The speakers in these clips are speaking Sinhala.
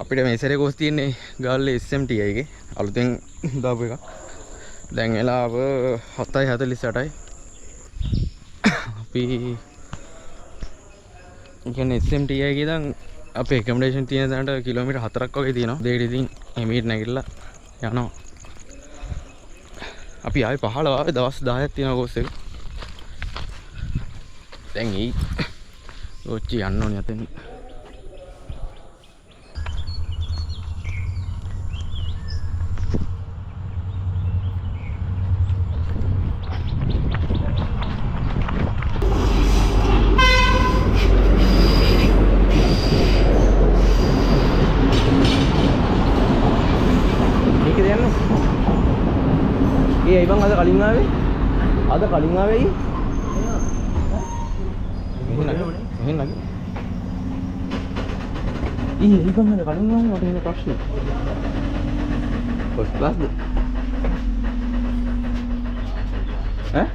අපිට මේ සැරේ කොස් තියෙන්නේ ගාල්ලේ SMT එකේ අලුතෙන් දාපු එක. දැන් වෙලාව 7:48යි. අපි කියන්නේ SMT එකේ ඉඳන් අපේ ඇකොමඩේෂන් තියෙන තැනට කිලෝමීටර් 4ක් වගේ තියෙනවා. දෙකට ඉතින් එමීට නැගිටලා යනවා. අපි ආයේ 15 ආවේ දවස් 10ක් තියෙනවා කෝස් එක. දැන් ඊ ඔච්චි යන්න ඕනේ අතෙන්. ඒ ඉබන් අද කලින් ආවේ? අද කලින් ආවේ අයියේ? මෙහෙන් නැගි. ඉබන් අද කලින් ආවේ මට එන ප්‍රශ්න. ෆස්ට් ක්ලාස්ද? ඈ?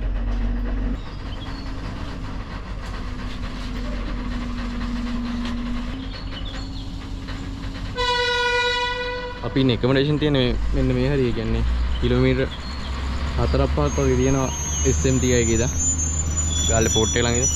අපි ඉන්නේ ඇකොමඩේෂන් තියෙන මෙන්න මේ හරිය කියන්නේ කිලෝමීටර් 4-5ක් වගේ තියෙනවා SMT එකේ ඉඳන් ගාල්ලේ පෝට් එක ළඟ ඉඳන්.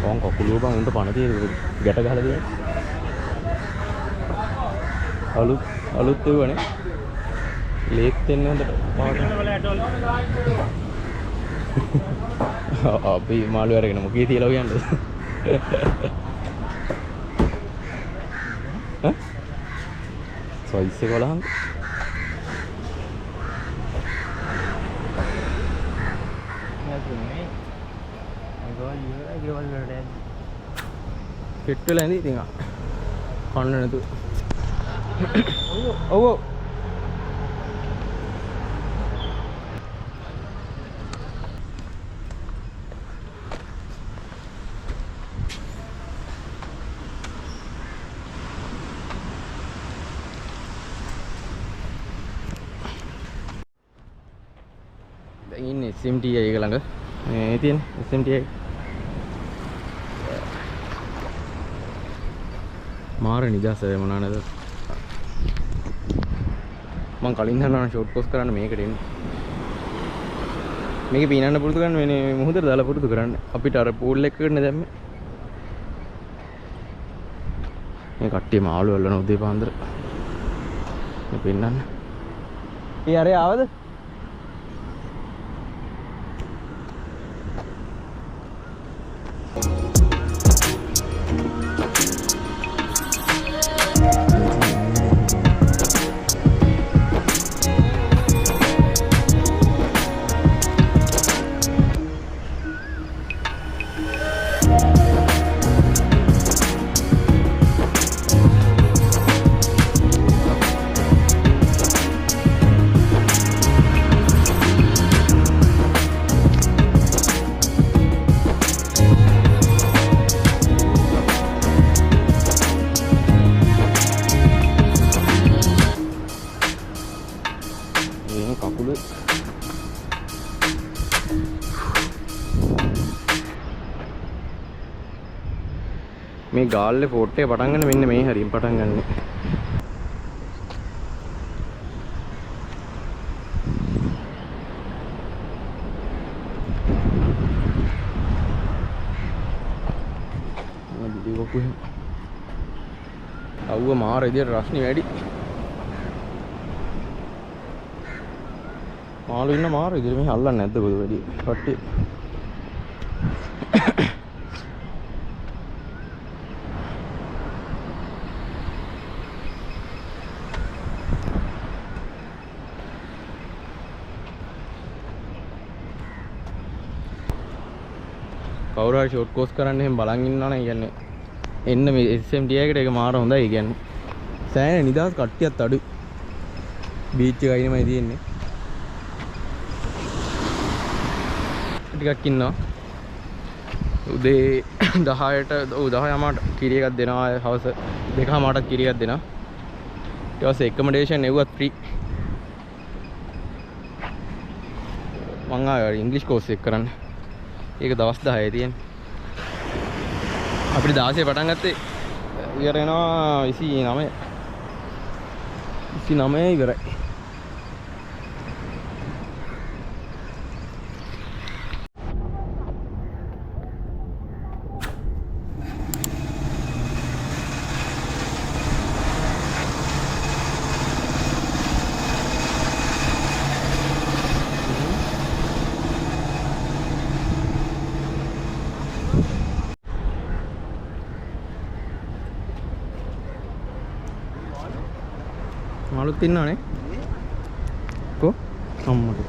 Kong kok bang untuk panas sih gata gala dia. Alut tuh ane. Lake tennya untuk panas. Abi malu ada kena mukti lah yang tu. Hah? So isi kalau hang. Petrol ini tinggal. Kanan itu. Oh. SMT එක ළඟ මේ තියෙන SMT එක මාර නිදහස මොනවා නේද මම කලින් හරන ෂෝට් පෝස් කරන්න මේකට එන්නේ මේක පීනන්න පුරුදු කරන්න මේ මොහොතට දාලා පුරුදු කරන්න අපිට අර පූල් එකකට නේ දැම්මේ මේ කට්ටිය මාළු වලන උදේ පාන්දර මේ පෙන්නන්න ඒ අරේ ආවද මේ ගාල්ලේ ෆෝට් එක පටන් ගන්න මෙන්න මේ හරියෙන් පටන් ගන්න. මම වීඩියෝ කොකුයි. අවුව මාර විදියට රස්නේ වැඩි. මාළු ඉන්න මාර විදියට මේ අල්ලන්නේ නැද්ද බොද වැඩි. කට්ටිය කවුරු හරි ෂෝට් කෝස් කරන්න එහෙම බලන් ඉන්නවනේ කියන්නේ එන්න මේ SMT එකට ඒක මාර හොඳයි කියන්නේ සෑහෙන නිදහස් කට්ටියත් අඩුයි බීච් එක අයිනමයි තියෙන්නේ ටිකක් ඉන්නවා උදේ 10ට 10:00ට කිරි එකක් දෙනවා හවස 2:00ට කිරි එකක් දෙනවා ඊට පස්සේ එකමඩේෂන් එව්වත් ෆ්‍රී මං ආවේ ඉංග්‍රීසි කෝස් එක කරන්න ඒක දවස් 10යි තියෙන්නේ. අපිට 16 පටන් ගත්තේ ඉවර වෙනවා 29. 29 ඉවරයි. මාළුත් ඉන්නවනේ කො අම්මට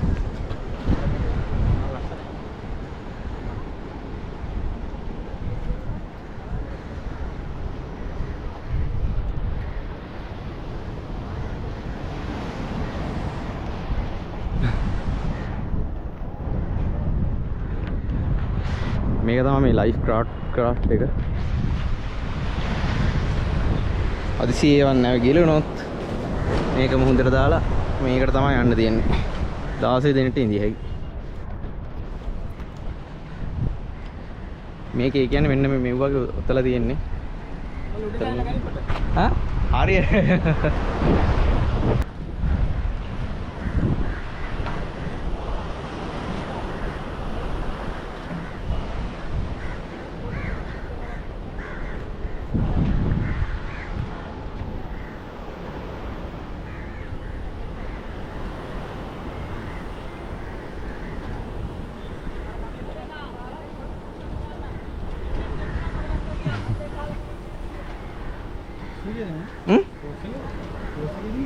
මේක තමයි මේ ලයිෆ් ක්‍රාෆ්ට් එක අදිසියවන් නැව ගිලුනොත් මේක මුහුදට දාලා මේකට තමයි යන්න තියෙන්නේ 16 දිනට ඉඳී හැකි මේකේ කියන්නේ මෙන්න මේ වගේ ඔතලා තියෙන්නේ හා හරිය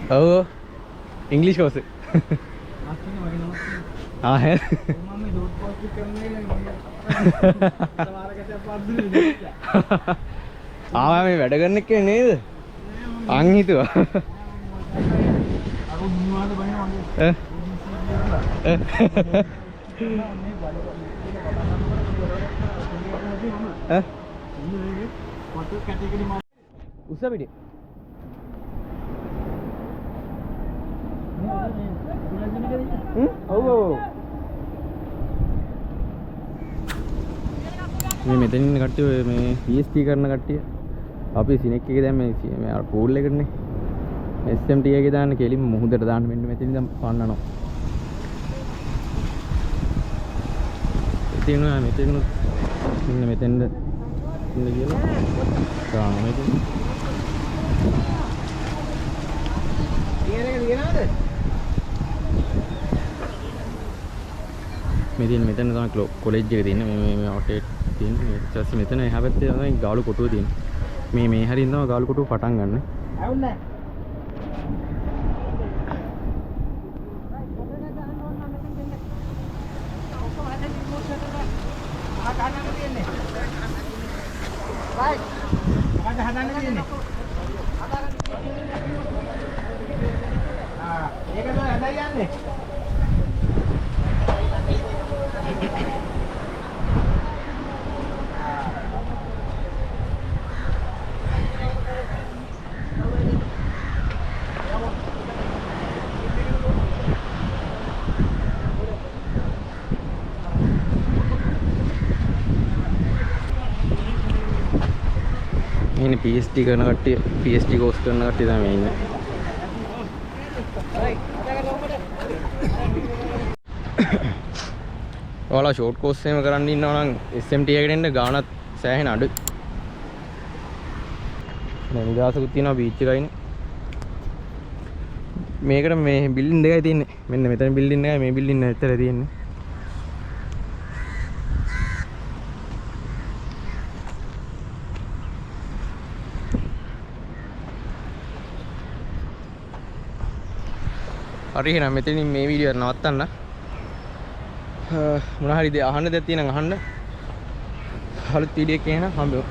Oh, English course. हाँ है। हाँ मैं बैठ करने के नहीं आंगी तो उसका भी මේ මෙතන ඉන්න කට්ටිය මේ PST කරන කට්ටිය අපි සිනෙක් එකේ දැන් මේ අර පූල් එකනේ SMT එකේ දාන්න කෙලින්ම මුහුදට දාන්න මෙන්න මෙතන ඉඳන් පන්නනවා. මෙතන මෙන්න මෙතෙන්ද ඉන්න කියලා ගාන මෙතන. මෙතන තමයි කොලෙජ් එක තියෙන්නේ මේ අවුට්ලෙට් තියෙන්නේ. ඊට පස්සේ මෙතන එහා පැත්තේ තමයි ගාලු කොටුව තියෙන්නේ. මේ හරින් තමයි ගාලු කොටුව පටන් ගන්න. ඇවුන්නේ. ini PST කරන කට්ටිය PST කෝස් කරන කට්ටිය තමයි ඉන්නේ. ඔයාලා ෂෝට් කෝස් එකම කරන්න ඉන්නවා නම් SMT එකට එන්න ගානත් සෑහෙන අඩු. දැන් නිදාසකුත් තියෙනවා බීච් එකයිනේ. මේකට මේ බිල්ඩින් දෙකයි තියෙන්නේ. මෙන්න මෙතන බිල්ඩින් එකයි මේ බිල්ඩින් එක ඇත්තට තියෙන්නේ. හරි එහෙනම් මෙතනින් මේ වීඩියෝ එක නවත්තන්න. මොනවා හරි අහන්න දෙයක් තියෙනවා නම් අහන්න. අලුත් වීඩියෝ එකක් එහෙනම් හම්බෙමු.